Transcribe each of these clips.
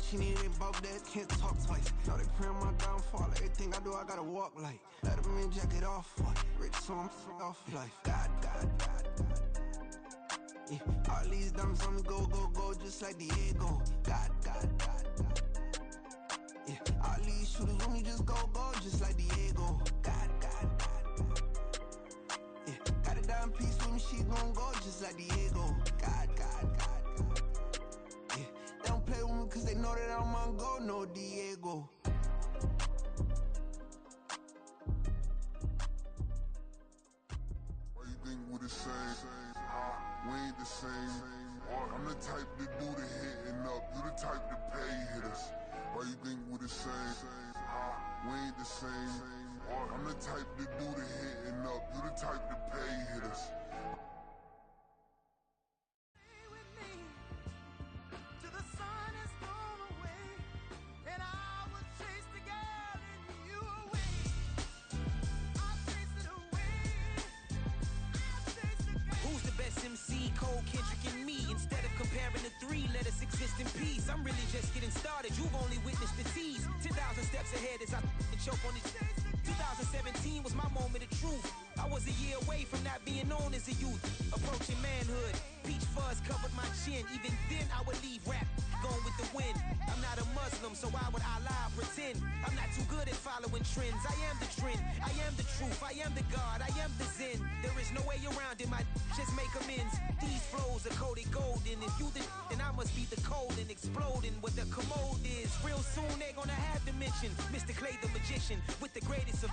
She need it both that can't talk twice. Know they pray on my downfall. Everything I do, I gotta walk like. Let them in, jack it off. What? Rich, so I'm off life. God. Yeah, all these diamonds on me go, just like Diego. God. Yeah, all these shooters on me just go, just like Diego. God. Yeah, got a dime piece with me, she gon' go just like Diego. God. Yeah, they don't play with me cause they know that I'm on go, no Diego. Why you think we the same? We ain't the same. I'm the type to do the hitting up, you the type to pay hitters. Why you think we the same? We ain't the same. I'm the type to do the hitting up, you the type to pay hitters. MC, Cole, Kendrick, and me. Instead of comparing the three, let us exist in peace. I'm really just getting started, you've only witnessed the tease. 10,000 steps ahead as I choke on this. 2017 was my moment of truth. I was a year away from not being known as a youth. Approaching manhood, peach fuzz covered my chin. Even then I would leave rap, going with the wind. I'm not a Muslim, so why would I lie or pretend? I'm not too good at following trends. I am the trend, I am the truth, I am the God, I am the Zen. There is no way around it, my just make amends. These flows are coated golden. If you then I must be the cold and exploding what the commode is. Real soon they gonna have to mention Mr. Clay the magician with the greatest of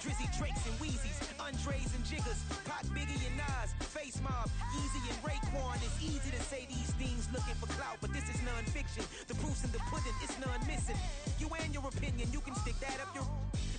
Drizzy, Drakes, and Wheezies, Andres and Jiggers, Pac, Biggie, and Nas, Face Mob, Yeezy, and Raekwon. It's easy to say these things looking for clout, but this is non-fiction. The proof's in the pudding, it's none missing. You and your opinion, you can stick that up your...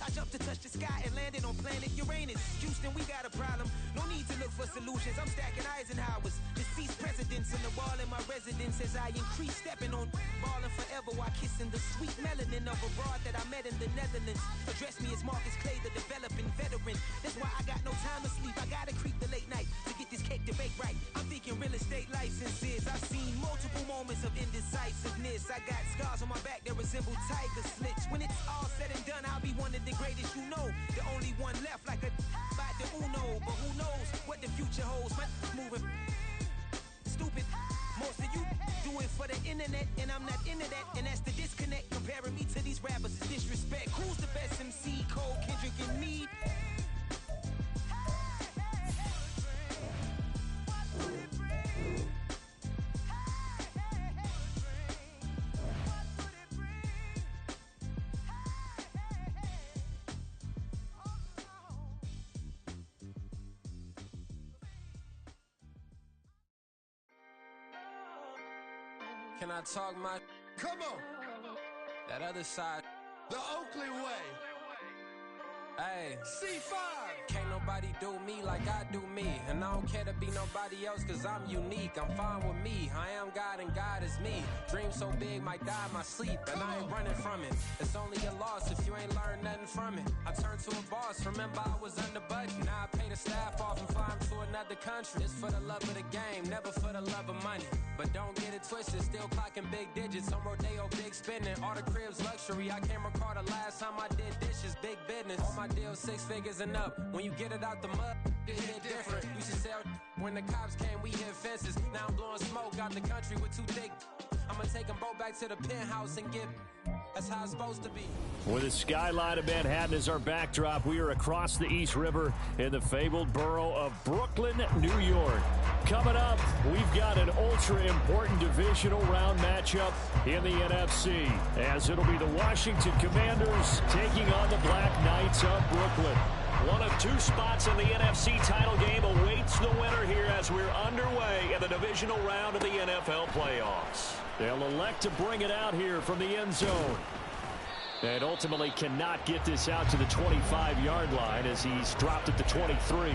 I jumped to touch the sky and landed on planet Uranus. Houston, we got a problem. No need to look for solutions. I'm stacking Eisenhowers. Deceased presidents in the wall in my residence as I increase stepping on ballin' forever while kissing the sweet melanin of a broad that I met in the Netherlands. Address me as Marcus Clay, the developing veteran. That's why I got no time to sleep. I gotta creep the late night to get this cake to bake right. I'm thinking real estate licenses. I've seen multiple moments of indecisiveness. I got scars on my back that resemble tiger slits. When it's all said and done, I'll be one of the greatest you know. The only one left like a by the Uno. But who knows what the future holds. My moving stupid. Most of you do it for the internet, and I'm not into that. And that's the disconnect. Comparing me to these rappers is disrespect. Who's the best MC? Cole, Kendrick, and me? Can I talk my... Come on! That other side... The Oakley way! Hey. C5! Can't nobody do me like I do me. And I don't care to be nobody else cause I'm unique. I'm fine with me. I am God and God is me. Dream so big might die in my sleep. And I ain't running from it. It's only a loss if you ain't learned nothing from it. I turned to a boss. Remember I was under budget. Now I pay the staff off and fly them to another country. It's for the love of the game, never for the love of money. But don't get it twisted, still clocking big digits. On Rodeo, big spending. All the cribs luxury. I can't recall the last time I did dishes. Big business. All my deals 6 figures and up. When you get it out the mud, it hit different. Used to sell when the cops came, we hit fences. Now I'm blowing smoke out the country with 2 thick. I'ma take them both back to the penthouse and get. That's how it's supposed to be. With the skyline of Manhattan as our backdrop, we are across the East River in the fabled borough of Brooklyn, New York. Coming up, we've got an ultra-important divisional round matchup in the NFC, as it'll be the Washington Commanders taking on the Black Knights of Brooklyn. One of 2 spots in the NFC title game awaits the winner here as we're underway in the divisional round of the NFL playoffs. They'll elect to bring it out here from the end zone. And ultimately cannot get this out to the 25-yard line as he's dropped at the 23.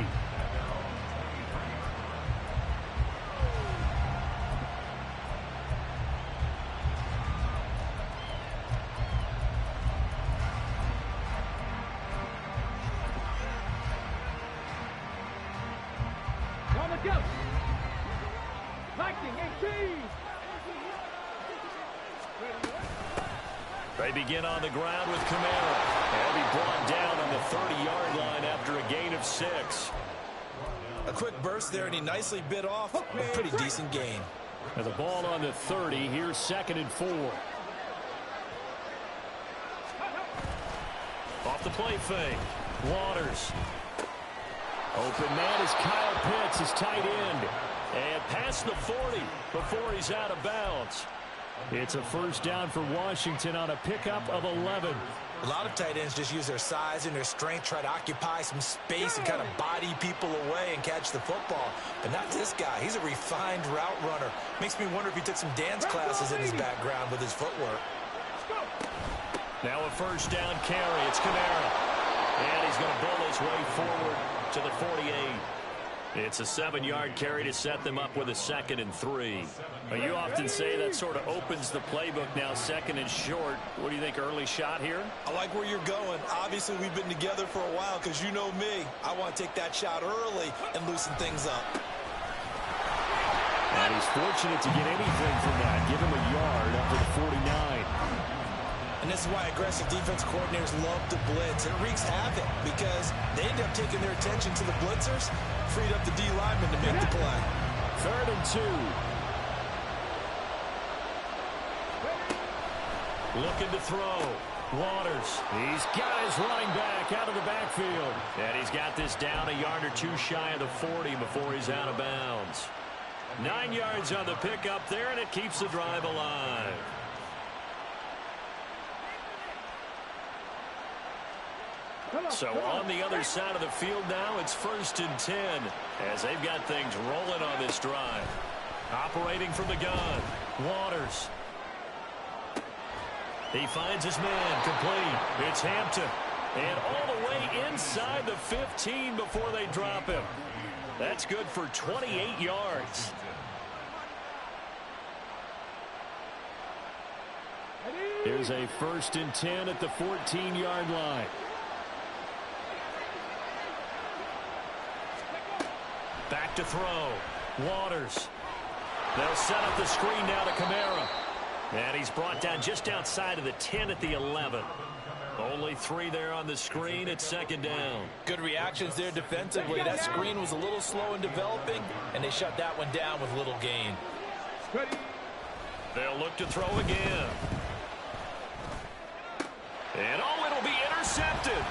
Lightning 18. They begin on the ground with Kamara. He'll be brought down on the 30-yard line after a gain of 6. A quick burst there, and he nicely bit off a pretty decent gain. And the ball on the 30. Here's 2nd and 4. Off the play fake. Waters. Open man is Kyle Pitts, his tight end. And past the 40 before he's out of bounds. It's a first down for Washington on a pickup of 11. A lot of tight ends just use their size and their strength, try to occupy some space and kind of body people away and catch the football. But not this guy. He's a refined route runner. Makes me wonder if he took some dance classes in his background with his footwork. Now a first down carry. It's Kamara. And he's going to bull his way forward to the 48. It's a 7-yard carry to set them up with a 2nd and 3. Well, you often say that sort of opens the playbook now, 2nd and short. What do you think, early shot here? I like where you're going. Obviously, we've been together for a while because you know me. I want to take that shot early and loosen things up. And he's fortunate to get anything from that. Give him a yard up to the 49. And this is why aggressive defense coordinators love to blitz. It wreaks havoc because they end up taking their attention to the blitzers, freed up the D lineman to make the play. 3rd and 2. Looking to throw. Waters. He's got his running back out of the backfield. And he's got this down a yard or two shy of the 40 before he's out of bounds. 9 yards on the pickup there, and it keeps the drive alive. So on the other side of the field now, it's 1st and 10 as they've got things rolling on this drive. Operating from the gun, Waters. He finds his man, complete. It's Hampton. And all the way inside the 15 before they drop him. That's good for 28 yards. Here's a 1st and 10 at the 14-yard line. Back to throw. Waters. They'll set up the screen now to Kamara. And he's brought down just outside of the 10 at the 11. Only 3 there on the screen at 2nd down. Good reactions there defensively. That screen was a little slow in developing, and they shut that one down with little gain. They'll look to throw again. And it'll be intercepted.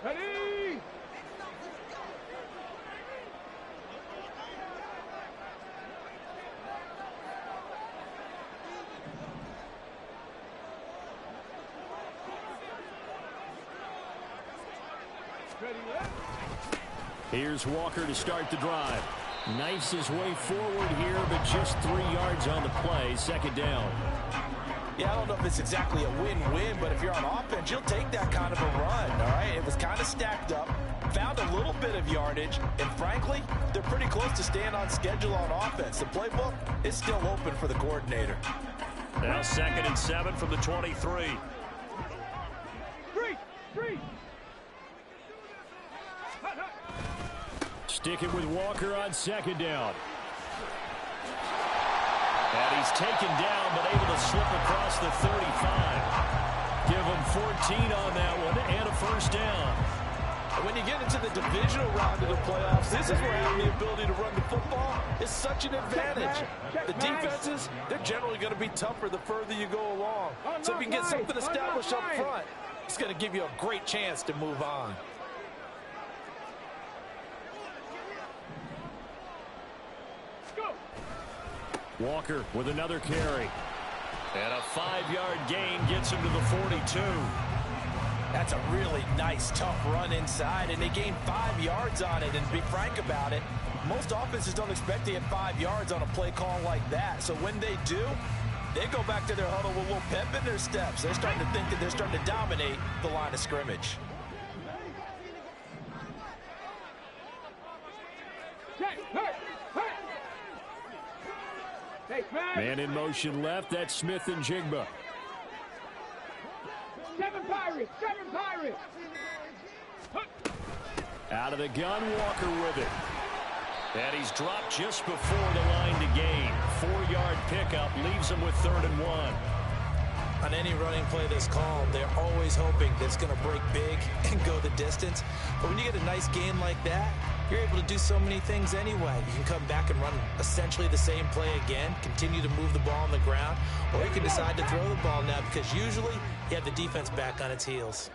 Ready? Here's Walker to start the drive. Knifes his way forward here, but just 3 yards on the play. 2nd down. Yeah, I don't know if it's exactly a win-win, but if you're on offense, you'll take that kind of a run, all right? It was kind of stacked up, found a little bit of yardage, and frankly, they're pretty close to staying on schedule on offense. The playbook is still open for the coordinator. Now 2nd and 7 from the 23. Sticking with Walker on 2nd down. And he's taken down, but able to slip across the 35. Give him 14 on that one and a 1st down. When you get into the divisional round of the playoffs, this is where having the ability to run the football is such an advantage. The defenses, they're generally going to be tougher the further you go along. So if you can get something established up front, it's going to give you a great chance to move on. Walker with another carry. And a 5-yard gain gets him to the 42. That's a really nice, tough run inside, and they gained 5 yards on it. And to be frank about it, most offenses don't expect to get 5 yards on a play call like that. So when they do, they go back to their huddle with a little pep in their steps. They're starting to think that they're starting to dominate the line of scrimmage. Man in motion left. That's Smith and Jigba. 7 Pirates! 7 Pirates! Out of the gun, Walker with it. And he's dropped just before the line to gain. 4-yard pickup leaves him with 3rd and 1. On any running play that's called, they're always hoping that it's going to break big and go the distance. But when you get a nice gain like that, you're able to do so many things anyway. You can come back and run essentially the same play again, continue to move the ball on the ground, or you can decide to throw the ball now because usually you have the defense back on its heels.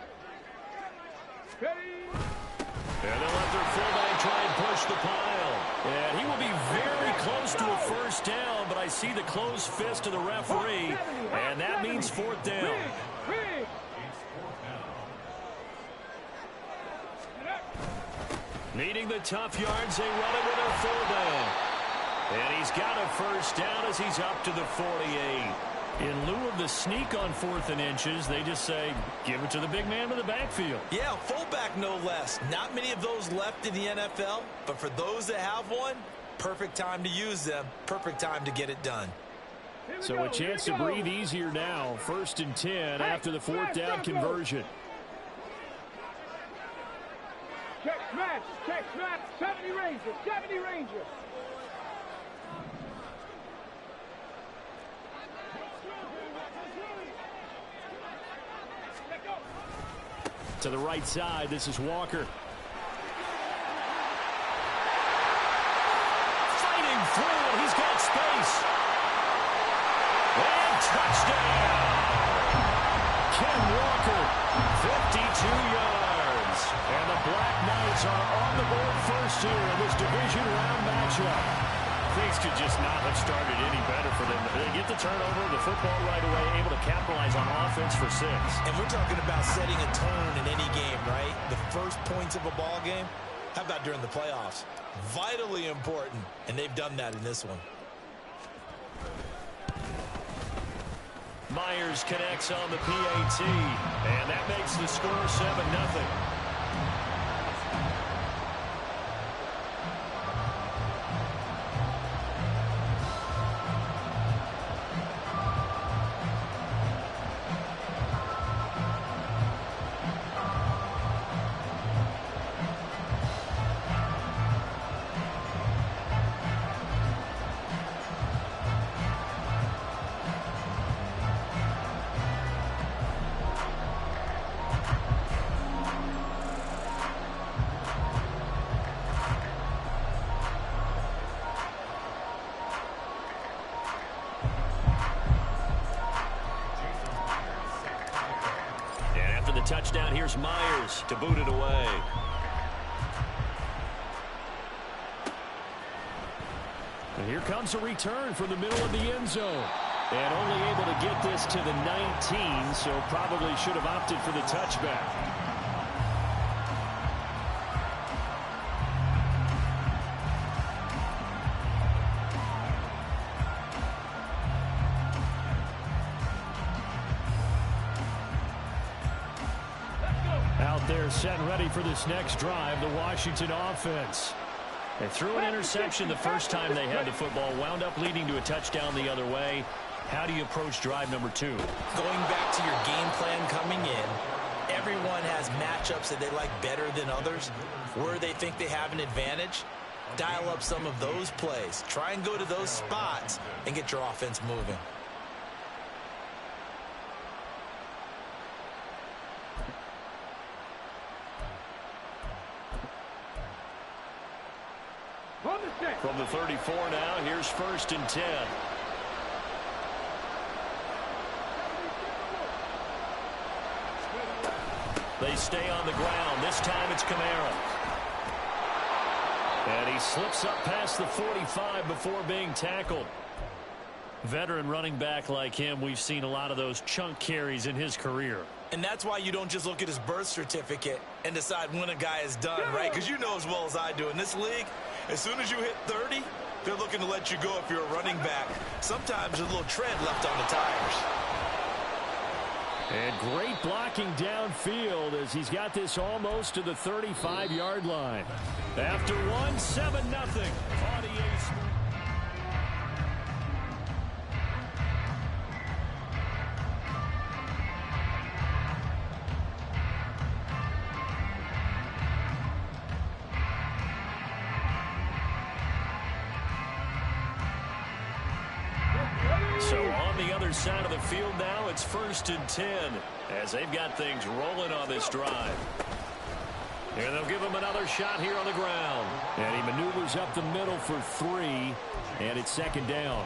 And they'll let their fullback try and push the pile. And he will be very close to a first down, but I see the closed fist of the referee, and that means 4th down. Needing the tough yards, they run it with their fullback. And he's got a first down as he's up to the 48. In lieu of the sneak on 4th and inches, they just say, give it to the big man in the backfield. Yeah, fullback no less. Not many of those left in the NFL, but for those that have one, perfect time to use them, perfect time to get it done. So a chance to breathe easier now. 1st and 10 after the 4th down conversion. Check smash! Check smash! 70 Rangers! 70 Rangers! To the right side, this is Walker. Fighting through, and he's got space. And touchdown! Ken Walker, 52 yards. And the Black Knights are on the board first here in this division round matchup. Things could just not have started any better for them. They get the turnover, the football right away, able to capitalize on offense for 6. And we're talking about setting a tone in any game, right? The first points of a ball game. How about during the playoffs? Vitally important, and they've done that in this one. Myers connects on the PAT, and that makes the score 7-0. Touchdown, here's Myers to boot it away. And here comes a return from the middle of the end zone. And only able to get this to the 19, so probably should have opted for the touchback. They're set and ready for this next drive, the Washington offense. They threw an interception the first time they had the football, wound up leading to a touchdown the other way. How do you approach drive number 2? Going back to your game plan coming in, everyone has matchups that they like better than others. Where they think they have an advantage, dial up some of those plays. Try and go to those spots and get your offense moving. From the 34 now, here's 1st and 10. They stay on the ground. This time it's Kamara. And he slips up past the 45 before being tackled. Veteran running back like him, we've seen a lot of those chunk carries in his career. And that's why you don't just look at his birth certificate and decide when a guy is done, right? Because you know as well as I do, in this league, as soon as you hit 30, they're looking to let you go if you're a running back. Sometimes there's a little tread left on the tires. And great blocking downfield as he's got this almost to the 35-yard line. After one, 7-0. other side of the field now. It's 1st and 10 as they've got things rolling on this drive. And they'll give him another shot here on the ground. And he maneuvers up the middle for 3, and it's 2nd down.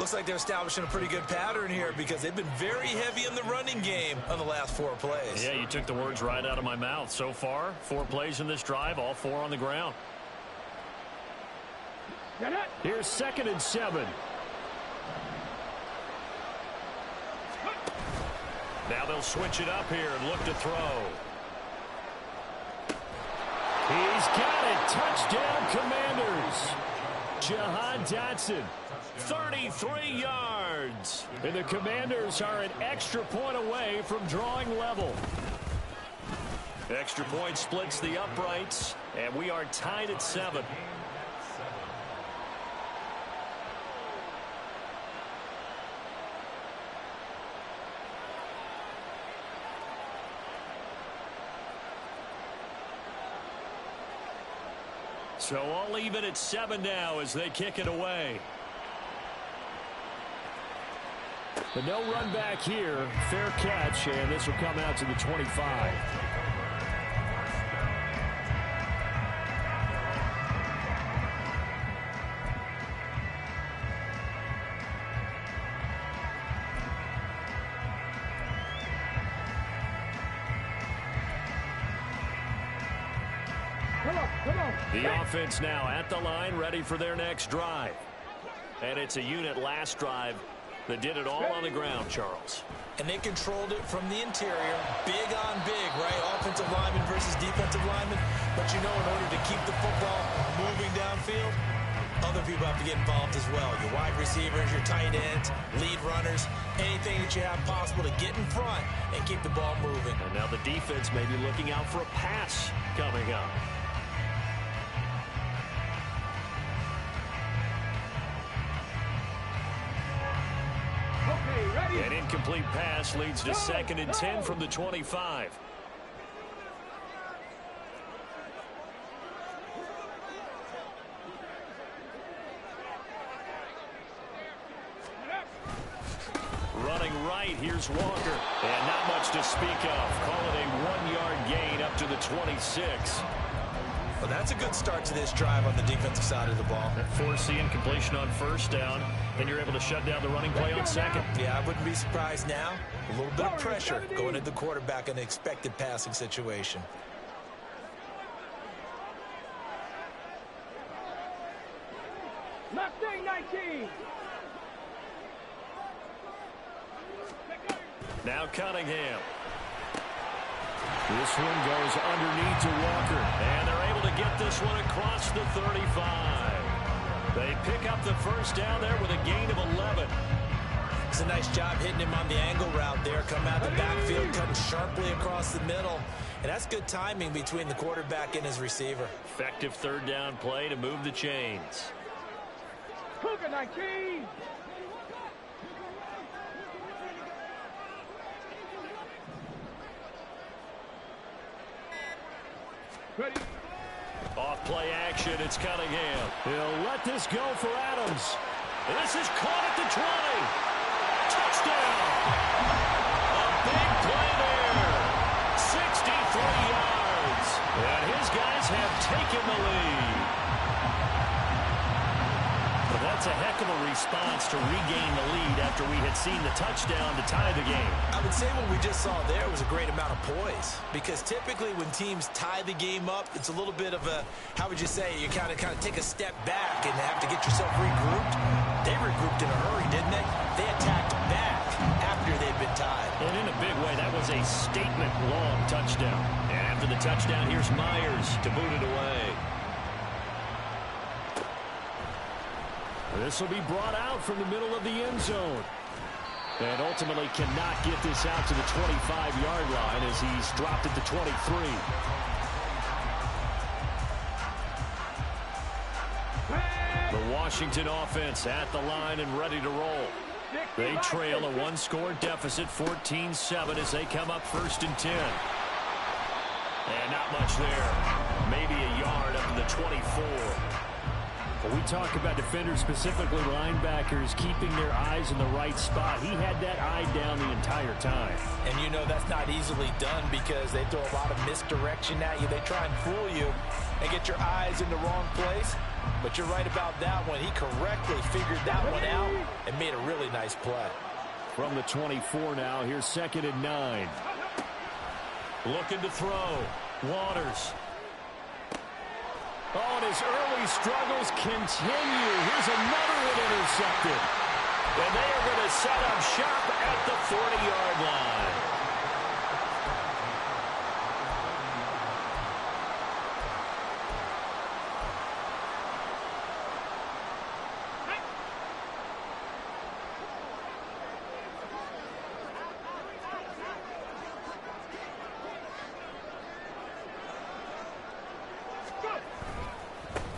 Looks like they're establishing a pretty good pattern here because they've been very heavy in the running game on the last 4 plays. Yeah, you took the words right out of my mouth. So far, 4 plays in this drive, all 4 on the ground. Here's 2nd and 7. Now they'll switch it up here and look to throw. He's got it. Touchdown, Commanders. Jahan Dotson, 33 yards. And the Commanders are an extra point away from drawing level. Extra point splits the uprights, and we are tied at 7. So all even at 7 now as they kick it away. But no run back here. Fair catch, and this will come out to the 25. The offense now at the line, ready for their next drive. And it's a unit last drive that did it all on the ground, Charles. And they controlled it from the interior. Big on big, right? Offensive lineman versus defensive lineman. But you know, in order to keep the football moving downfield, other people have to get involved as well. Your wide receivers, your tight ends, lead runners, anything that you have possible to get in front and keep the ball moving. And now the defense may be looking out for a pass coming up. An incomplete pass leads to 2nd and 10 from the 25. Running right, here's Walker. And not much to speak of. Call it a 1-yard gain up to the 26. Well, that's a good start to this drive on the defensive side of the ball. Forcing incompletion on 1st down, and you're able to shut down the running play on 2nd. Yeah, I wouldn't be surprised now. A little bit of pressure going at the quarterback in an expected passing situation. Mustang 19. Now Cunningham. This one goes underneath to Walker, and they're able to get this one across the 35. They pick up the 1st down there with a gain of 11. It's a nice job hitting him on the angle route there. Come out the backfield, cutting sharply across the middle. And that's good timing between the quarterback and his receiver. Effective 3rd down play to move the chains. Cougar 19. Ready. Off play action, it's Cunningham. He'll let this go for Adams. And this is caught at the 20. Touchdown! A big play there. 63 yards. And his guys have taken the lead. But that's a heck of a response to regain the lead after we had seen the touchdown to tie the game. I would say what we just saw there was a great amount of poise, because typically when teams tie the game up, it's a little bit of a, how would you say, you kind of take a step back and have to get yourself regrouped. They regrouped in a hurry, didn't they? They attacked back after they'd been tied. And in a big way, that was a statement-long touchdown. And after the touchdown, here's Myers to boot it away. This will be brought out from the middle of the end zone. And ultimately cannot get this out to the 25-yard line as he's dropped at the 23. The Washington offense at the line and ready to roll. They trail a 1-score deficit, 14-7, as they come up 1st and 10. And not much there. Maybe a yard up to the 24. Well, we talk about defenders, specifically linebackers, keeping their eyes in the right spot. He had that eye down the entire time. And you know that's not easily done because they throw a lot of misdirection at you. They try and fool you and get your eyes in the wrong place. But you're right about that one. He correctly figured that one out and made a really nice play. From the 24 now, here's 2nd and 9. Looking to throw. Waters. Oh, and his early struggles continue. Here's another one intercepted. And they are going to set up shop at the 40-yard line.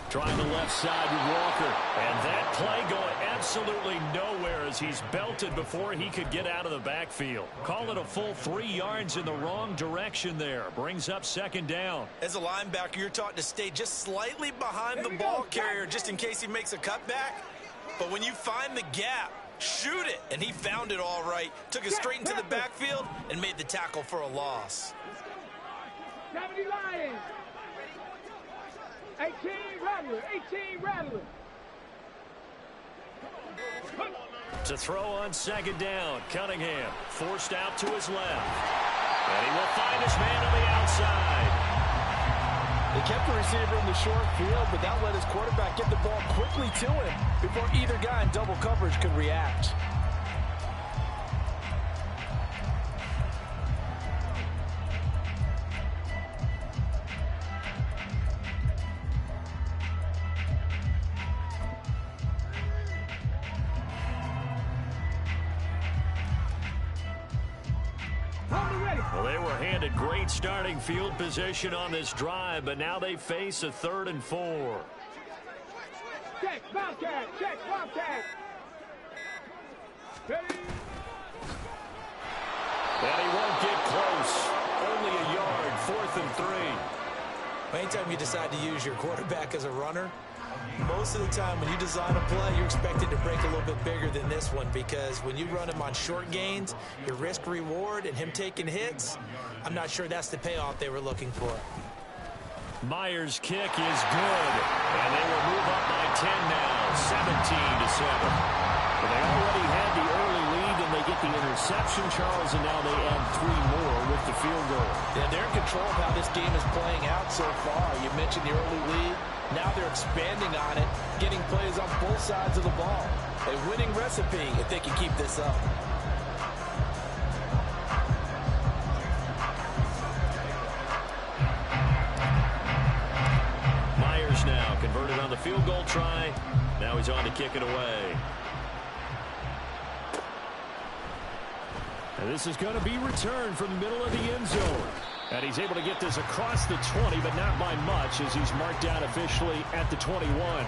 Trying the left side with Walker. And that play going absolutely nowhere as he's belted before he could get out of the backfield. Call it a full 3 yards in the wrong direction there. Brings up 2nd down. As a linebacker, you're taught to stay just slightly behind the ball carrier just in case he makes a cutback. But when you find the gap, shoot it. And he found it all right. Took it straight into the backfield and made the tackle for a loss. 70 Lions. 18 Rattler. 18 Rattler. To throw on 2nd down. Cunningham forced out to his left. And he will find his man on the outside. They kept the receiver in the short field, but that let his quarterback get the ball quickly to him before either guy in double coverage could react. Well, they were handed great starting field position on this drive, but now they face a 3rd and 4. Check, Bobcat. Check, Bobcat. Ready? And he won't get close. Only a yard, 4th and 3. Anytime you decide to use your quarterback as a runner, most of the time when you design a play, you're expected to break a little bit bigger than this one because when you run him on short gains, your risk-reward and him taking hits, I'm not sure that's the payoff they were looking for. Myers' kick is good, and they will move up by 10 now, 17-7. But they already had the early lead, and they get the interception, Charles, and now they add 3 more with the field goal. Yeah, they're in control of how this game is playing out so far. You mentioned the early lead. Now they're expanding on it, getting plays on both sides of the ball. A winning recipe if they can keep this up. Myers now converted on the field goal try. Now he's on to kick it away. And this is going to be returned from the middle of the end zone. And he's able to get this across the 20, but not by much as he's marked down officially at the 21.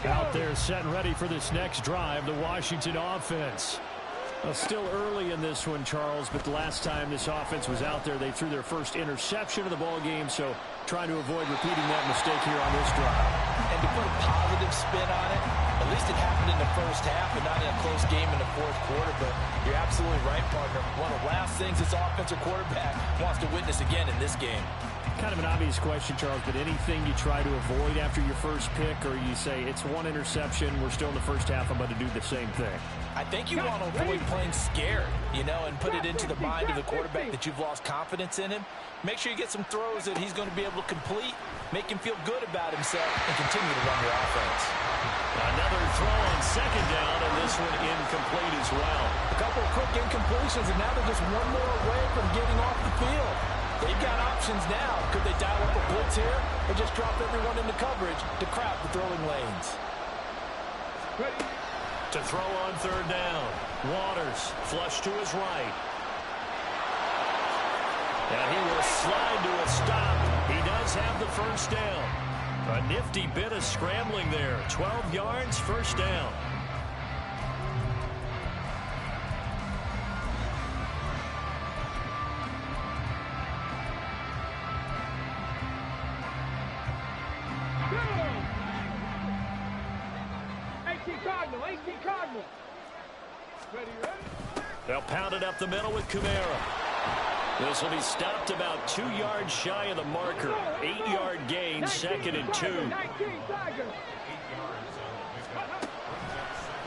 Out there set and ready for this next drive, the Washington offense. Well, still early in this one, Charles, but the last time this offense was out there, they threw their first interception of the ball game, so trying to avoid repeating that mistake here on this drive. And to put a positive spin on it, at least it happened in the first half and not in a close game in the 4th quarter, but you're absolutely right, partner. One of the last things this offensive quarterback wants to witness again in this game. Kind of an obvious question, Charles, but anything you try to avoid after your first pick, or you say it's one interception, we're still in the first half, I'm going to do the same thing? I think you want to avoid playing scared, you know, and put it into the mind of the quarterback that you've lost confidence in him. Make sure you get some throws that he's going to be able to complete, make him feel good about himself, and continue to run your offense. Another throw on 2nd down, and this one incomplete as well. A couple of quick incompletions, and now they're just one more away from getting off the field. They've got options now. Could they dial up a blitz here or just drop everyone into coverage to crowd the throwing lanes? Ready? To throw on 3rd down. Waters flush to his right. And he will slide to a stop. He does have the first down. A nifty bit of scrambling there. 12 yards, first down. They'll pound it up the middle with Kamara. This will be stopped about 2 yards shy of the marker. 8-yard gain, 2nd and 2.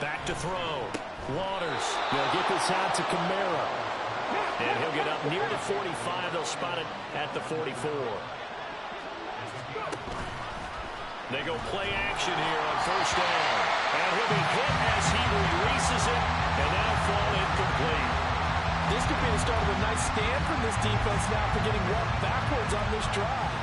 Back to throw. Waters. They'll get this out to Kamara. And he'll get up near the 45. They'll spot it at the 44. They go play action here on first down. And he'll be hit as he releases it and now fall incomplete. This could be the start of a nice stand from this defense now for getting walked backwards on this drive.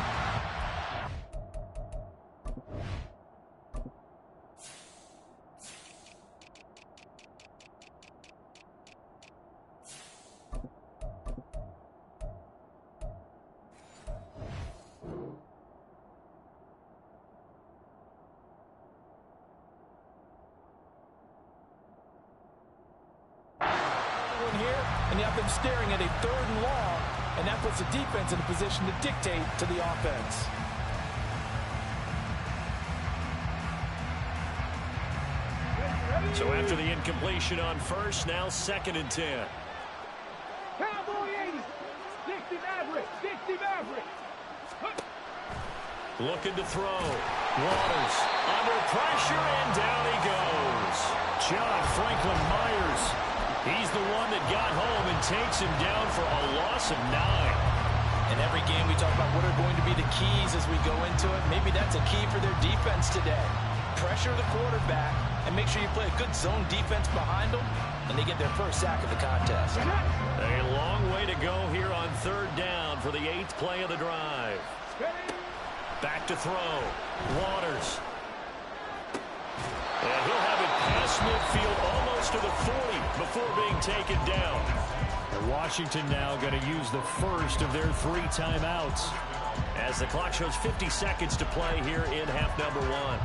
And you have them staring at a 3rd and long, and that puts the defense in a position to dictate to the offense. So after the incompletion on first, now 2nd and 10. Cowboy 80, 60 Maverick, 60 Maverick. Looking to throw. Waters under pressure, and down he goes. John Franklin Myers. He's the one that got home and takes him down for a loss of 9. In every game we talk about what are going to be the keys as we go into it. Maybe that's a key for their defense today. Pressure the quarterback and make sure you play a good zone defense behind them, and they get their first sack of the contest. A long way to go here on 3rd down for the 8th play of the drive. Back to throw. Waters. And he'll have it past midfield almost to the 40 before being taken down. And Washington now going to use the first of their 3 timeouts as the clock shows 50 seconds to play here in half number 1.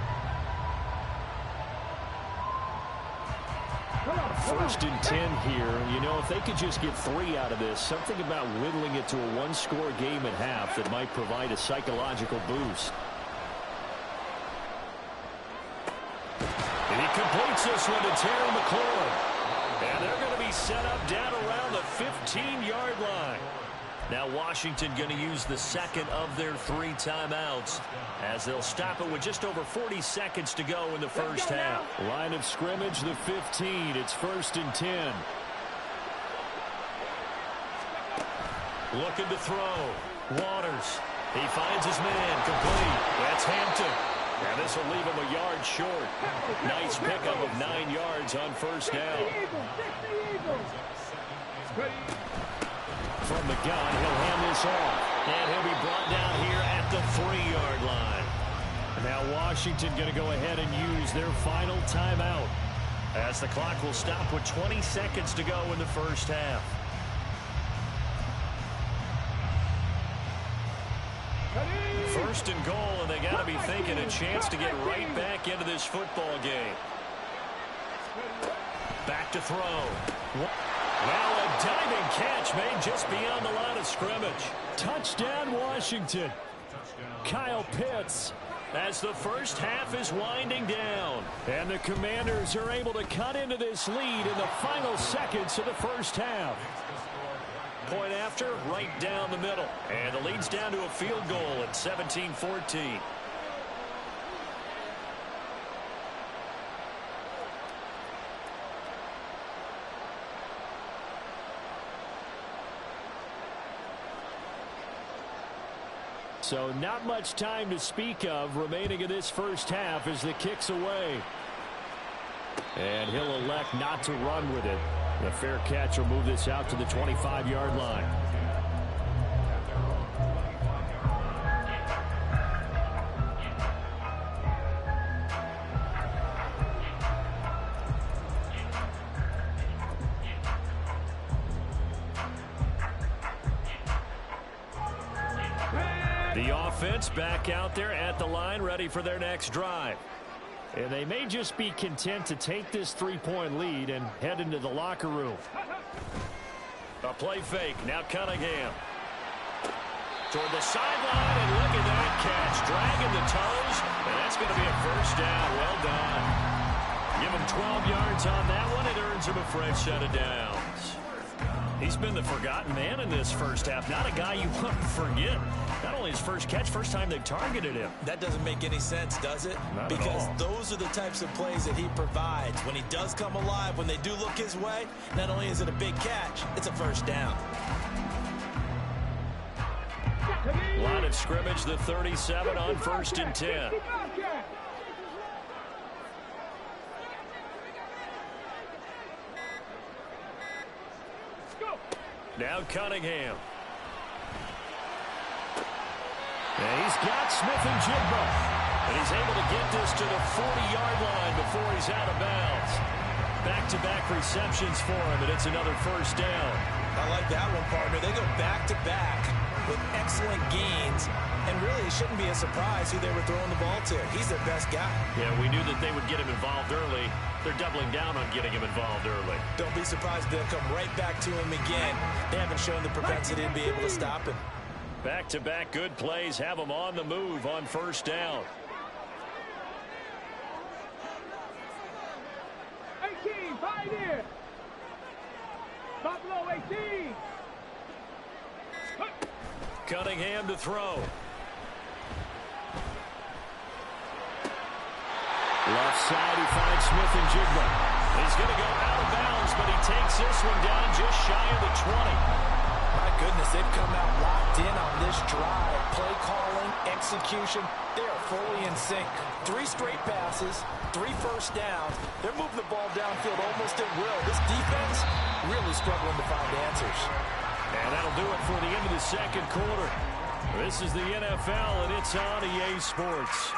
1st and 10 here. You know, if they could just get 3 out of this, something about whittling it to a 1-score game at half that might provide a psychological boost. And he completes this one to Terry McLaurin. And they're going to be set up down around the 15-yard line. Now Washington going to use the 2nd of their 3 timeouts as they'll stop it with just over 40 seconds to go in the first half. Line of scrimmage, the 15. It's 1st and 10. Looking to throw. Waters. He finds his man. Complete. That's Hampton. And this will leave him a yard short. Nice pickup of 9 yards on first down. From the gun, he'll hand this off. And he'll be brought down here at the 3-yard line. And now Washington going to go ahead and use their final timeout as the clock will stop with 20 seconds to go in the first half. First and goal, and they got to be thinking a chance to get right back into this football game. Back to throw. Now a diving catch made just beyond the line of scrimmage. Touchdown, Washington. Kyle Pitts as the first half is winding down. And the Commanders are able to cut into this lead in the final seconds of the first half. Point after, right down the middle. And the lead's down to a field goal at 17-14. So not much time to speak of remaining in this first half as the kick's away. And he'll elect not to run with it. The fair catch will move this out to the 25-yard line. The offense back out there at the line, ready for their next drive. And they may just be content to take this 3-point lead and head into the locker room. A play fake. Now Cunningham. Toward the sideline, and look at that catch. Dragging the toes, and that's going to be a first down. Well done. Give him 12 yards on that one. It earns him a fresh set of downs. He's been the forgotten man in this first half. Not a guy you want to forget. Not only his first catch, first time they've targeted him. That doesn't make any sense, does it? Not because at all. those are the types of plays that he provides. When he does come alive, when they do look his way, not only is it a big catch, it's a first down. Line of scrimmage, the 37 on 1st and 10. Now Cunningham. And he's got Smith-Njigba. And he's able to get this to the 40-yard line before he's out of bounds. Back-to-back receptions for him, and it's another first down. I like that one, partner. They go back-to-back with excellent gains. And really, it shouldn't be a surprise who they were throwing the ball to. He's their best guy. Yeah, we knew that they would get him involved early. They're doubling down on getting him involved early. Don't be surprised if they'll come right back to him again. They haven't shown the propensity to be able to stop him. Back-to-back good plays have him on the move on first down. 18, pioneer. Buffalo 18. Cunningham to throw. Left side, he finds Smith-Njigba. He's going to go out of bounds, but he takes this one down just shy of the 20. My goodness, they've come out locked in on this drive. Play calling, execution, they are fully in sync. 3 straight passes, 3 first downs. They're moving the ball downfield almost at will. This defense really struggling to find answers. And that'll do it for the end of the second quarter. This is the NFL, and it's on EA Sports.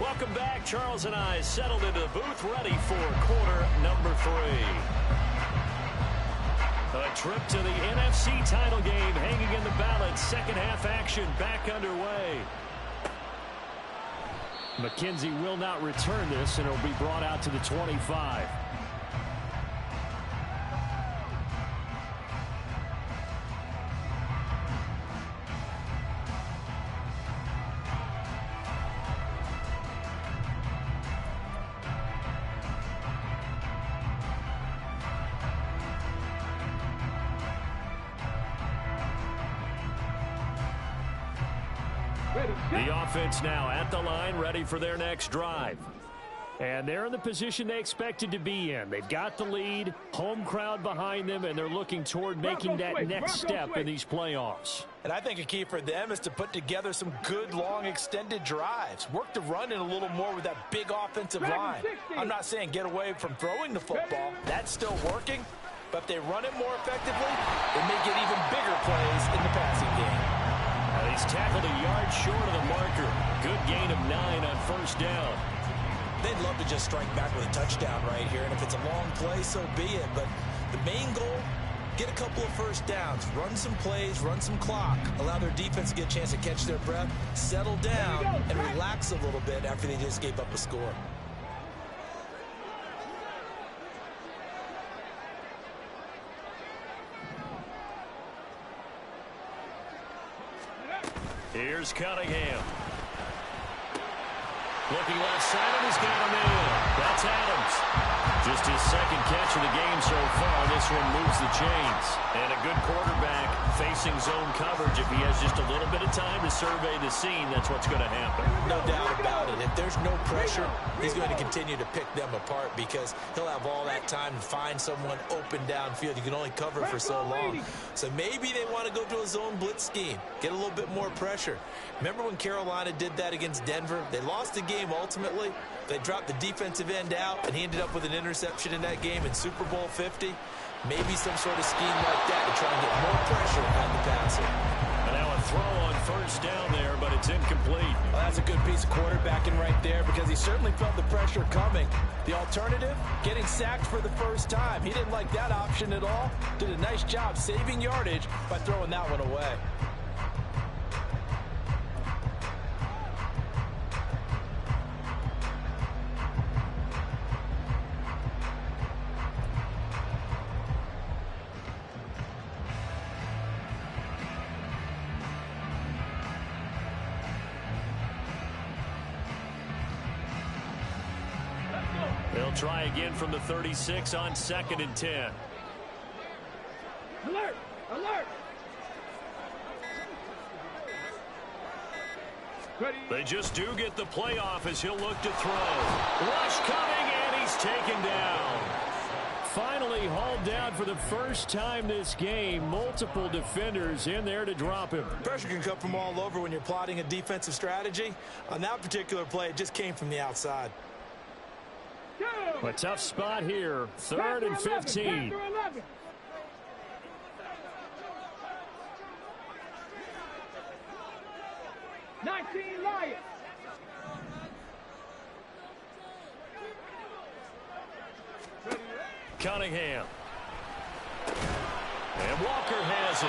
Welcome back. Charles and I settled into the booth, ready for quarter number 3. A trip to the NFC title game hanging in the balance. Second half action back underway. McKenzie will not return this, and it'll be brought out to the 25. The offense now at the line, ready for their next drive. And they're in the position they expected to be in. They've got the lead, home crowd behind them, and they're looking toward making that next step in these playoffs. And I think a key for them is to put together some good, long, extended drives. Work the run in a little more with that big offensive line. I'm not saying get away from throwing the football. That's still working. But if they run it more effectively, they may get even bigger plays in the passing game. He's tackled a yard short of the marker. Good gain of 9 on first down. They'd love to just strike back with a touchdown right here, and if it's a long play, so be it. But the main goal, get a couple of first downs, run some plays, run some clock, allow their defense to get a chance to catch their breath, settle down, and relax a little bit after they just gave up a score. Here's Cunningham. Looking left side, and he's got him in. That's Adams. Just his second catch of the game so far. This one moves the chains. And a good quarterback facing zone coverage. If he has just a little bit of time to survey the scene, that's what's going to happen. No doubt about it. If there's no pressure, he's going to continue to pick them apart because he'll have all that time to find someone open downfield. You can only cover for so long. So maybe they want to go to a zone blitz scheme, get a little bit more pressure. Remember when Carolina did that against Denver? They lost the game ultimately. They dropped the defensive end out, and he ended up with an interception in that game in Super Bowl 50. Maybe some sort of scheme like that to try and get more pressure on the passer. And now a throw on first down there, but it's incomplete. Well, that's a good piece of quarterbacking right there because he certainly felt the pressure coming. The alternative, getting sacked for the first time. He didn't like that option at all. Did a nice job saving yardage by throwing that one away. They'll try again from the 36 on 2nd and 10. Alert! Alert! They just do get the play off as he'll look to throw. Rush coming, and he's taken down. Finally hauled down for the first time this game. Multiple defenders in there to drop him. Pressure can come from all over when you're plotting a defensive strategy. On that particular play, it just came from the outside. A tough spot here. 3rd and 15. 19 Lions. Cunningham. And Walker has it.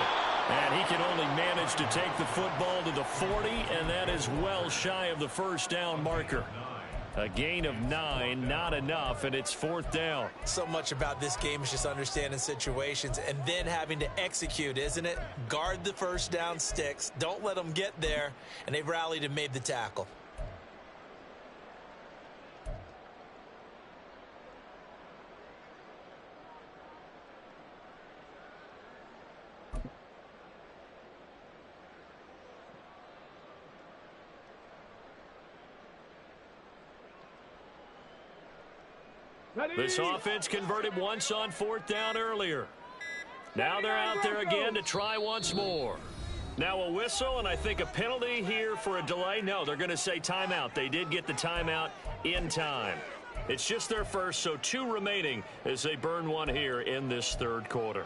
And he can only manage to take the football to the 40, and that is well shy of the first down marker. A gain of 9, not enough, and it's 4th down. So much about this game is just understanding situations and then having to execute, isn't it? Guard the first down sticks. Don't let them get there, and they've rallied and made the tackle. This offense converted once on 4th down earlier. Now they're out there again to try once more. Now a whistle, and I think a penalty here for a delay. No, they're going to say timeout. They did get the timeout in time. It's just their first, so 2 remaining as they burn one here in this 3rd quarter.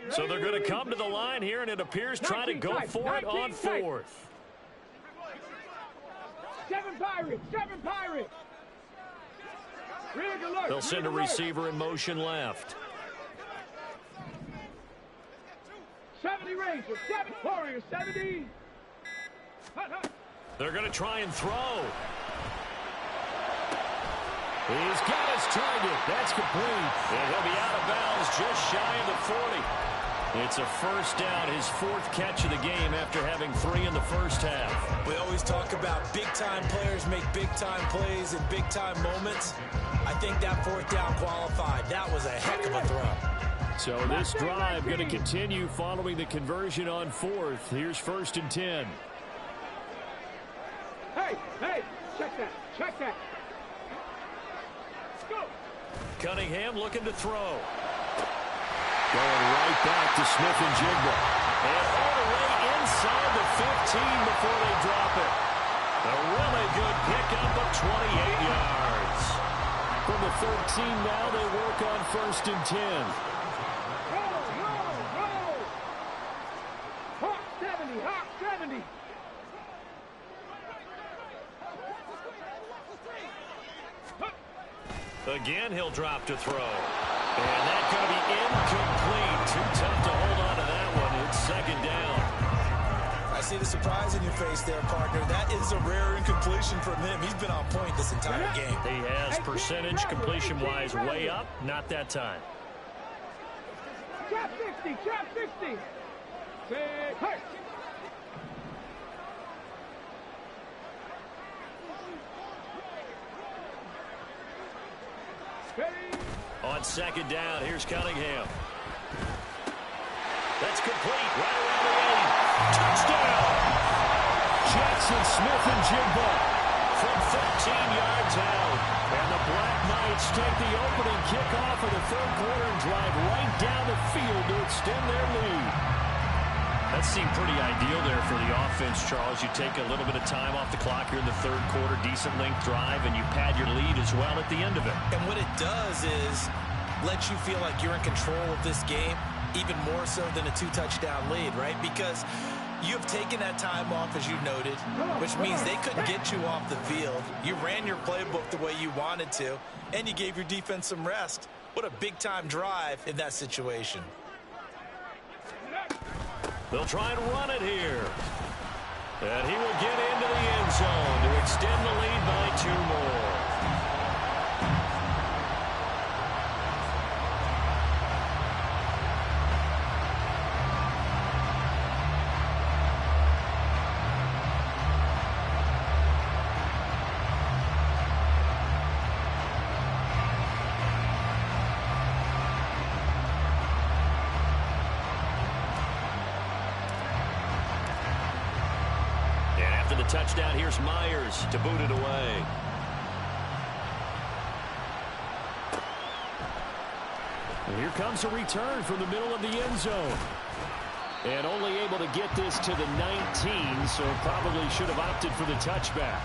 So they're going to come to the line here, and it appears trying to go for it on 4th. 7 Pirates! 7 Pirates! Rig alert! They'll send a receiver in motion left. 70 Rangers! 7 Warriors! 70! They're going to try and throw. He's got his target. That's complete. And he'll be out of bounds just shy of the 40. It's a first down, his 4th catch of the game after having 3 in the first half. We always talk about big-time players make big-time plays in big-time moments. I think that 4th down qualified. That was a heck of a throw. So this drive going to continue following the conversion on 4th. Here's 1st and 10. Hey, check that, check that. Go. Cunningham looking to throw. Going right back to Smith-Njigba. And all the way inside the 15 before they drop it. A really good pickup of 28 yards. From the 13 now, they work on 1st and 10. Roll! Hawk 70, Hawk 70. Again, he'll drop to throw. And that's going to be incomplete. Too tough to hold on to that one. It's 2nd down. I see the surprise in your face there, partner. That is a rare incompletion from him. He's been on point this entire game. He has percentage completion-wise way up. Not that time. Trap 60, trap 60. Hey. On 2nd down, here's Cunningham. That's complete. Right around the 8. Touchdown! Jackson Smith-Njigba from 13 yards out. And the Black Knights take the opening kickoff of the 3rd quarter and drive right down the field to extend their lead. That seemed pretty ideal there for the offense, Charles. You take a little bit of time off the clock here in the third quarter, decent length drive, and you pad your lead as well at the end of it. And what it does is let you feel like you're in control of this game, even more so than a 2-touchdown lead, right? Because you have taken that time off, as you noted, which means they couldn't get you off the field. You ran your playbook the way you wanted to, and you gave your defense some rest. What a big-time drive in that situation. They'll try and run it here. And he will get into the end zone to extend the lead by 2 more. Touchdown, here's Myers to boot it away. And here comes a return from the middle of the end zone. And only able to get this to the 19, so probably should have opted for the touchback.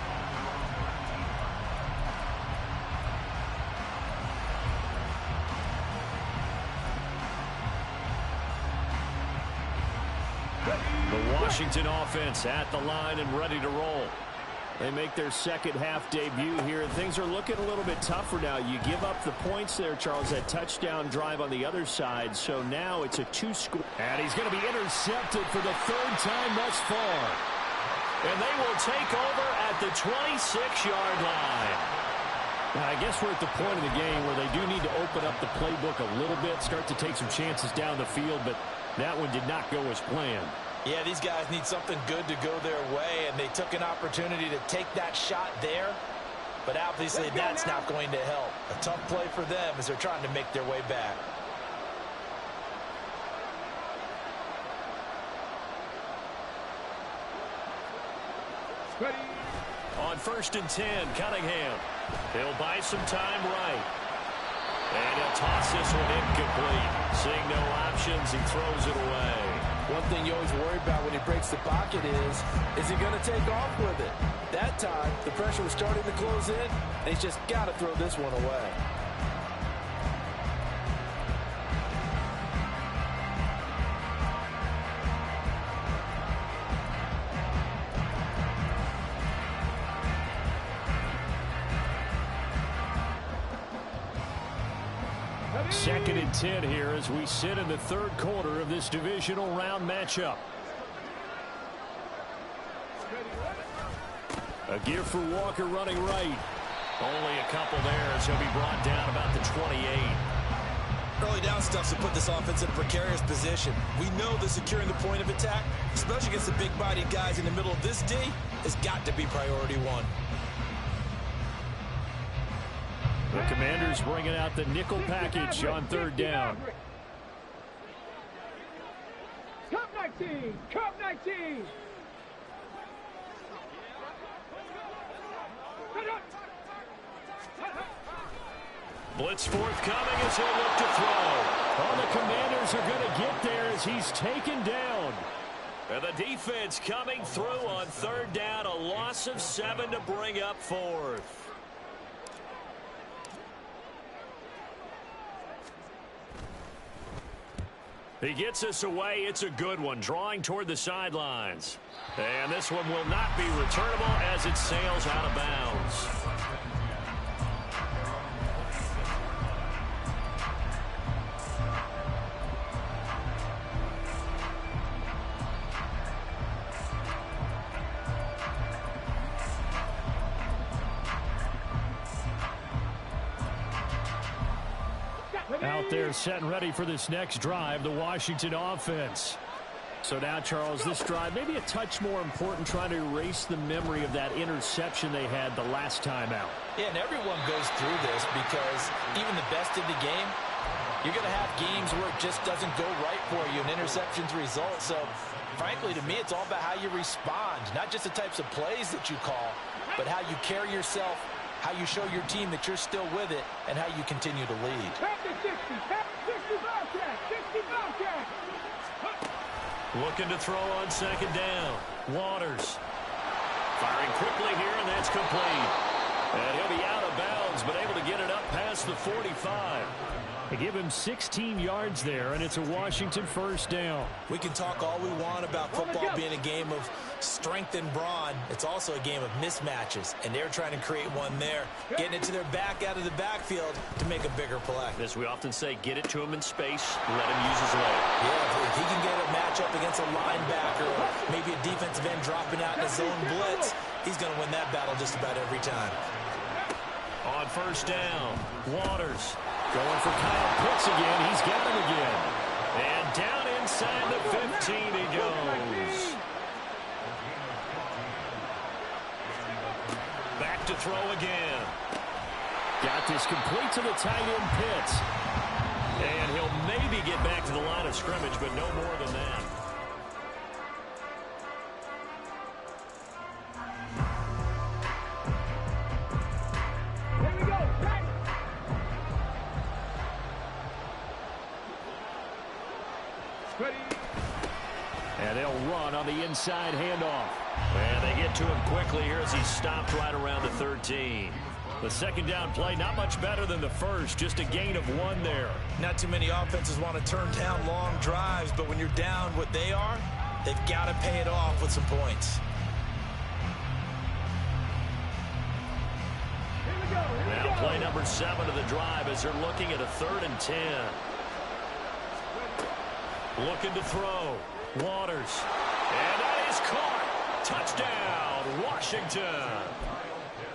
Washington offense at the line and ready to roll. They make their second half debut here. Things are looking a little bit tougher now. You give up the points there, Charles, that touchdown drive on the other side. So now it's a 2-score. And he's going to be intercepted for the 3rd time thus far. And they will take over at the 26-yard line. Now, I guess we're at the point of the game where they do need to open up the playbook a little bit, start to take some chances down the field, but that one did not go as planned. Yeah, these guys need something good to go their way, and they took an opportunity to take that shot there. But obviously that's not going to help. A tough play for them as they're trying to make their way back. Ready. On 1st and 10, Cunningham. He'll buy some time right. And he'll toss this one incomplete. Seeing no options, he throws it away. One thing you always worry about when he breaks the pocket is he going to take off with it? That time, the pressure was starting to close in, and he's just got to throw this one away. Second and 10 here as we sit in the third quarter of this divisional round matchup. A give for Walker running right. Only a couple there as he'll be brought down about the 28. Early down stuff to put this offense in a precarious position. We know that securing the point of attack, especially against the big-bodied guys in the middle of this D, has got to be priority one. The Commanders bringing out the nickel package on 3rd down. Cup 19! Cup 19! Blitz forthcoming as he'll look to throw. Oh, the Commanders are going to get there as he's taken down. And the defense coming through on 3rd down. A loss of 7 to bring up 4th. He gets us away. It's a good one, drawing toward the sidelines. And this one will not be returnable as it sails out of bounds. Out there set and ready for this next drive, the Washington offense. So now, Charles, this drive maybe a touch more important, trying to erase the memory of that interception they had the last time out. Yeah, and everyone goes through this because even the best in the game, you're going to have games where it just doesn't go right for you and interceptions result. So, frankly, to me, it's all about how you respond, not just the types of plays that you call, but how you carry yourself, how you show your team that you're still with it, and how you continue to lead. Looking to throw on second down. Waters. Firing quickly here, and that's complete. And he'll be out of bounds, but able to get it up past the 45. They give him 16 yards there, and it's a Washington first down. We can talk all we want about football being a game of strength and brawn. It's also a game of mismatches, and they're trying to create one there, getting it to their back out of the backfield to make a bigger play. As we often say, get it to him in space, let him use his leg. Yeah, if he can get a matchup against a linebacker or maybe a defensive end dropping out in a zone blitz, he's going to win that battle just about every time. On first down, Waters. Going for Kyle Pitts again. He's got him again. And down inside the 15 he goes. Back to throw again. Got this complete to the tight end Pitts. And he'll maybe get back to the line of scrimmage, but no more than that. And they'll run on the inside handoff. And they get to him quickly here as he's stopped right around the 13. The second down play, not much better than the first, just a gain of 1 there. Not too many offenses want to turn down long drives, but when you're down what they are, they've got to pay it off with some points. Now play number 7 of the drive as they're looking at a 3rd and 10. Looking to throw. Waters. And that is caught. Touchdown, Washington.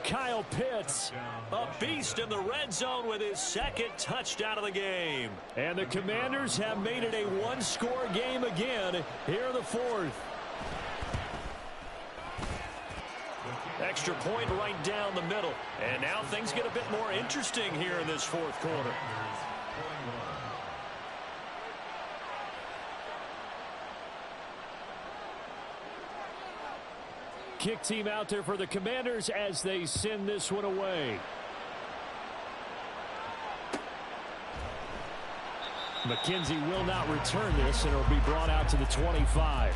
Kyle Pitts, a beast in the red zone with his 2nd touchdown of the game. And the Commanders have made it a 1-score game again here in the 4th. Extra point right down the middle. And now things get a bit more interesting here in this 4th quarter. Kick team out there for the Commanders as they send this one away. McKenzie will not return this, and it'll be brought out to the 25.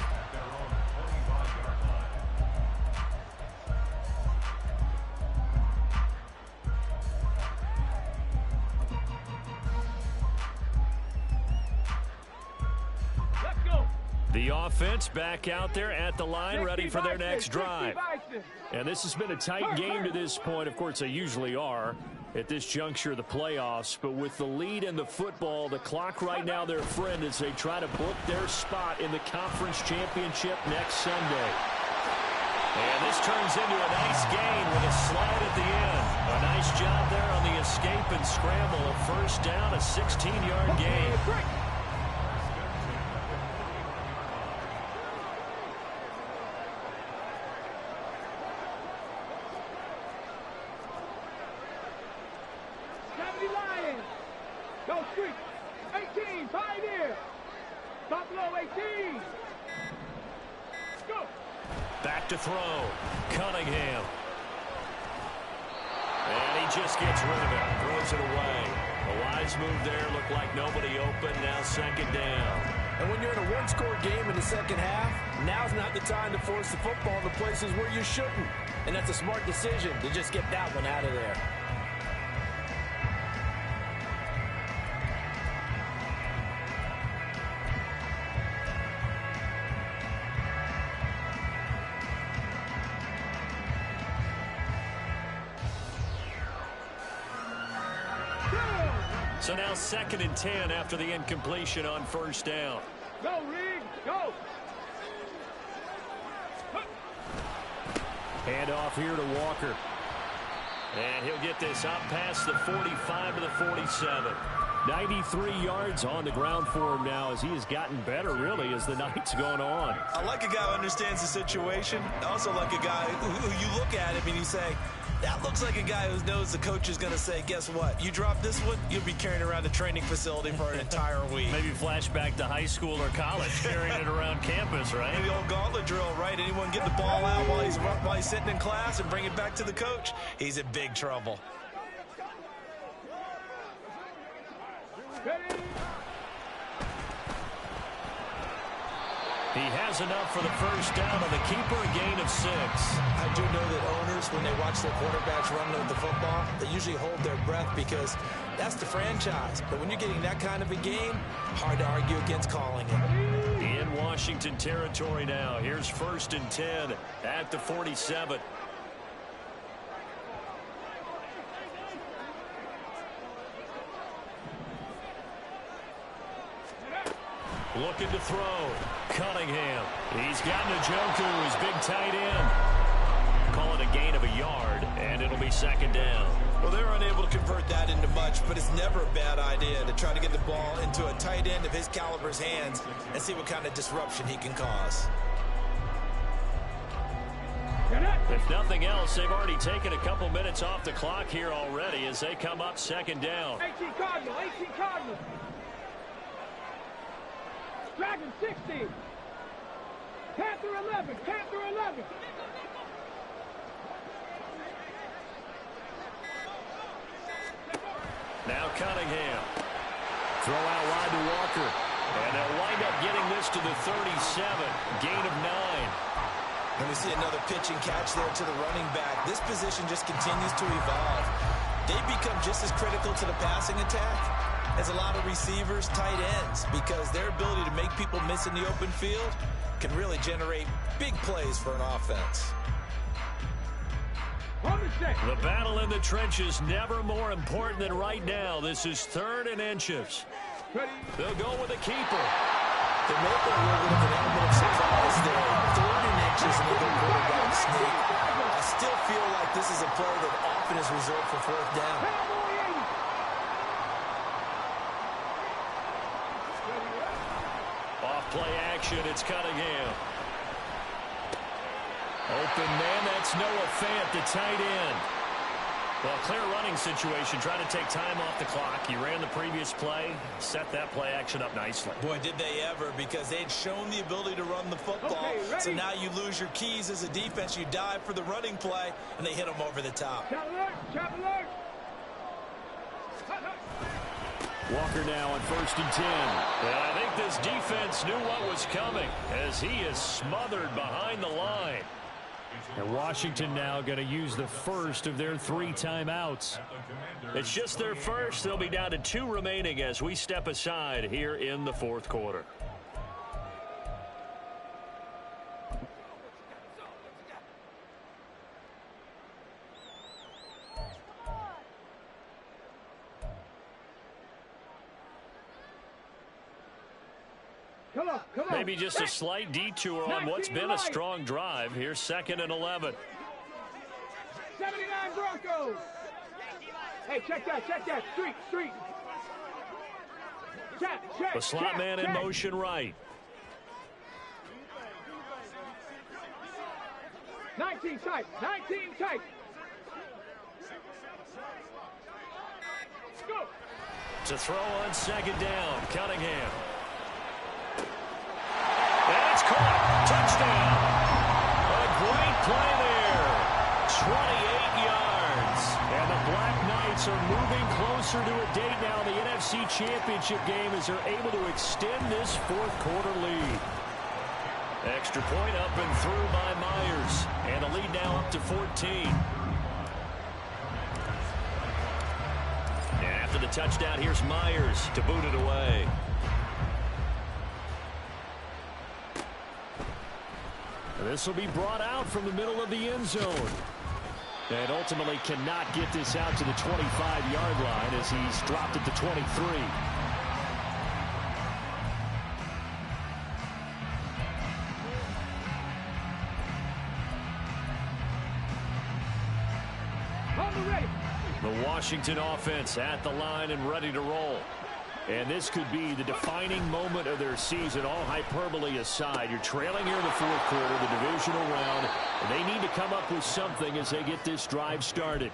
The offense back out there at the line, ready for their next drive. And this has been a tight game to this point. Of course, they usually are at this juncture of the playoffs. But with the lead in the football, the clock right now their friend as they try to book their spot in the conference championship next Sunday. And this turns into a nice gain with a slide at the end. A nice job there on the escape and scramble. A first down, a 16-yard gain. Go Street, 18, Pioneer. Top low, 18. Go. Back to throw. Cunningham. And he just gets rid of it. Throws it away. A wise move there. Looked like nobody open. Now 2nd down. And when you're in a 1-score game in the second half, now's not the time to force the football to places where you shouldn't. And that's a smart decision to just get that one out of there. So now 2nd and 10 after the incompletion on first down. Go, Reed, go. Hand off here to Walker. And he'll get this up past the 45 to the 47. 93 yards on the ground for him now as he has gotten better, really, as the night's gone on. I like a guy who understands the situation. I also like a guy who you look at him and you say, that looks like a guy who knows the coach is going to say, guess what? You drop this one, you'll be carrying around a training facility for an entire week. Maybe flashback to high school or college, carrying it around campus, right? The old gauntlet drill, right? Anyone get the ball out while he's sitting in class and bring it back to the coach? He's in big trouble. He has enough for the first down on the keeper, a gain of 6. I do know that owners, when they watch their quarterbacks run with the football, they usually hold their breath because that's the franchise. But when you're getting that kind of a game, hard to argue against calling it. In Washington territory now. Here's 1st and 10 at the 47. Looking to throw. Cunningham. He's got Njoku, his big tight end. Call it a gain of a yard, and it'll be 2nd down. Well, they're unable to convert that into much, but it's never a bad idea to try to get the ball into a tight end of his caliber's hands and see what kind of disruption he can cause. If nothing else, they've already taken a couple minutes off the clock here already as they come up 2nd down. 18 Cardinal, 18 Cardinal. Dragon 60. Panther 11, Panther 11. Now Cunningham. Throw out wide to Walker. And they'll wind up getting this to the 37. Gain of 9. And we see another pitch and catch there to the running back. This position just continues to evolve. They become just as critical to the passing attack as a lot of receivers, tight ends, because their ability to make people miss in the open field can really generate big plays for an offense. The battle in the trenches never more important than right now. This is 3rd and inches. They'll go with a keeper. There may have been a little bit of an element of surprise there. 3rd and inches and a good quarterback sneak. I still feel like this is a play that often is reserved for 4th down. Off-play action, it's Cunningham. Open man, that's Noah Fant, the tight end. Well, clear running situation, trying to take time off the clock. He ran the previous play, set that play action up nicely. Boy, did they ever, because they'd shown the ability to run the football. Okay, so now you lose your keys as a defense. You dive for the running play, and they hit them over the top. Walker now on 1st and 10. And I think this defense knew what was coming as he is smothered behind the line. And Washington now going to use the first of their 3 timeouts. It's just their first. They'll be down to 2 remaining as we step aside here in the 4th quarter. Maybe just a slight detour on what's been a strong drive. Here's 2nd and 11. 79 Broncos. Hey, check that. Street. Check. The slot man in motion right. 19 tight. Go. To throw on 2nd down, Cunningham. And it's caught. Touchdown. A great play there. 28 yards. And the Black Knights are moving closer to a date now in the NFC Championship game as they're able to extend this 4th quarter lead. Extra point up and through by Myers. And the lead now up to 14. And after the touchdown, here's Myers to boot it away. This will be brought out from the middle of the end zone. And ultimately cannot get this out to the 25-yard line as he's dropped at the 23. The Washington offense at the line and ready to roll. And this could be the defining moment of their season, all hyperbole aside. You're trailing here in the 4th quarter, the divisional round, and they need to come up with something as they get this drive started.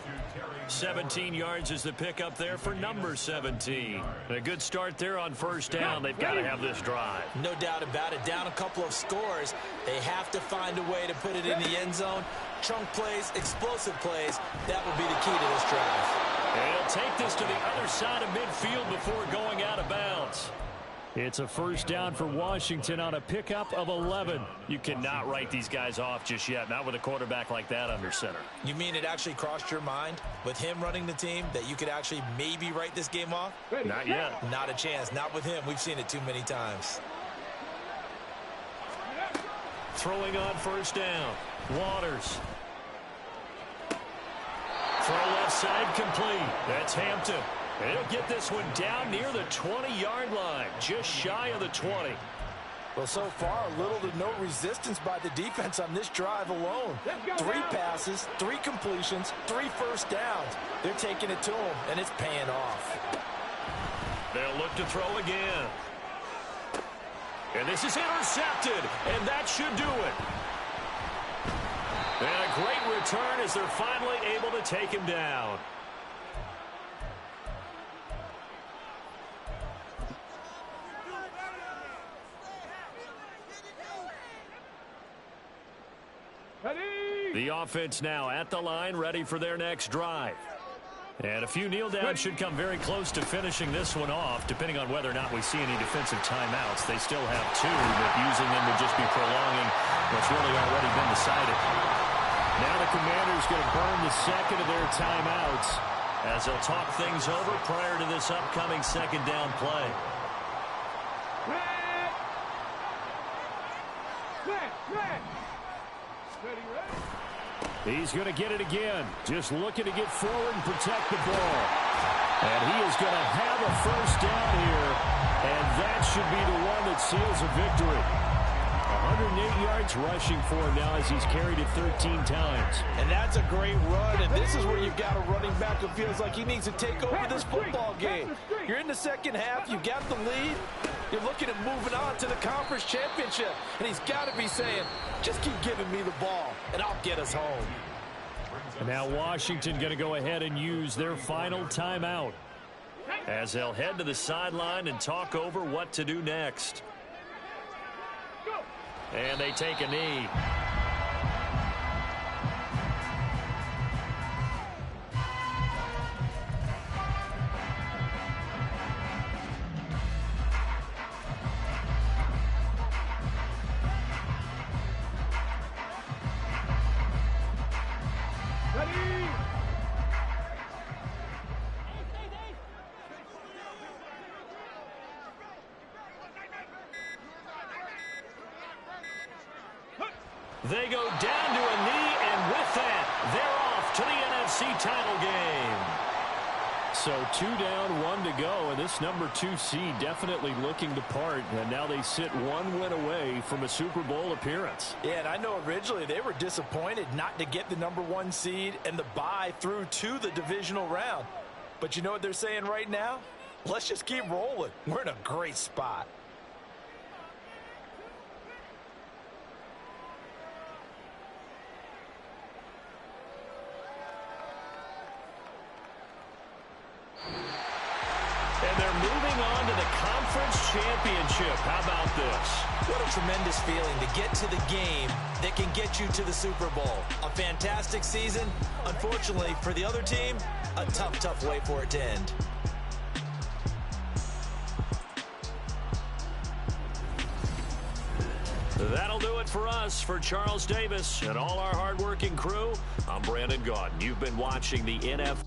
17 yards is the pickup there for number 17. And a good start there on 1st down. They've got to have this drive. No doubt about it. Down a couple of scores. They have to find a way to put it in the end zone. Chunk plays, explosive plays. That will be the key to this drive. And he'll take this to the other side of midfield before going out of bounds. It's a first down for Washington on a pickup of 11. You cannot write these guys off just yet, not with a quarterback like that under center. You mean it actually crossed your mind with him running the team that you could actually maybe write this game off? Not yet. Not a chance. Not with him. We've seen it too many times. Throwing on first down. Waters. Throw left side complete. That's Hampton. They'll get this one down near the 20-yard line, just shy of the 20. Well, so far, little to no resistance by the defense on this drive alone. 3 passes, 3 completions, 3 first downs. They're taking it to them, and it's paying off. They'll look to throw again. And this is intercepted, and that should do it. And a great return as they're finally able to take him down. The offense now at the line, ready for their next drive. And a few kneel downs should come very close to finishing this one off, depending on whether or not we see any defensive timeouts. They still have 2, but using them would just be prolonging what's really already been decided. Now the Commanders going to burn the second of their timeouts as they'll talk things over prior to this upcoming second down play. He's going to get it again. Just looking to get forward and protect the ball. And he is going to have a first down here. And that should be the one that seals a victory. 108 yards rushing for him now as he's carried it 13 times. And that's a great run, and this is where you've got a running back who feels like he needs to take over this football game. You're in the second half, you've got the lead, you're looking at moving on to the conference championship, and he's got to be saying, just keep giving me the ball, and I'll get us home. And now Washington going to go ahead and use their final timeout as they'll head to the sideline and talk over what to do next. And they take a knee. They go down to a knee, and with that, they're off to the NFC title game. So 2 down, 1 to go, and this number 2 seed definitely looking to part, and now they sit 1 win away from a Super Bowl appearance. Yeah, and I know originally they were disappointed not to get the number 1 seed and the bye through to the divisional round. But you know what they're saying right now? Let's just keep rolling. We're in a great spot. And they're moving on to the conference championship. How about this? What a tremendous feeling to get to the game that can get you to the Super Bowl. A fantastic season. Unfortunately, for the other team, a tough, tough way for it to end. That'll do it for us. For Charles Davis and all our hardworking crew, I'm Brandon Gaudin. You've been watching the NFL.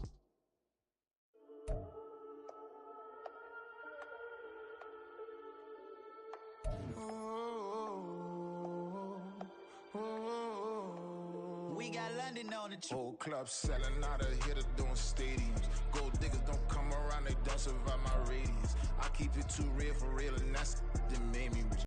We got London on the Whole club selling out of hitter doing stadiums. Gold diggers don't come around, they don't survive my radius. I keep it too real for real, and that's that made me rich.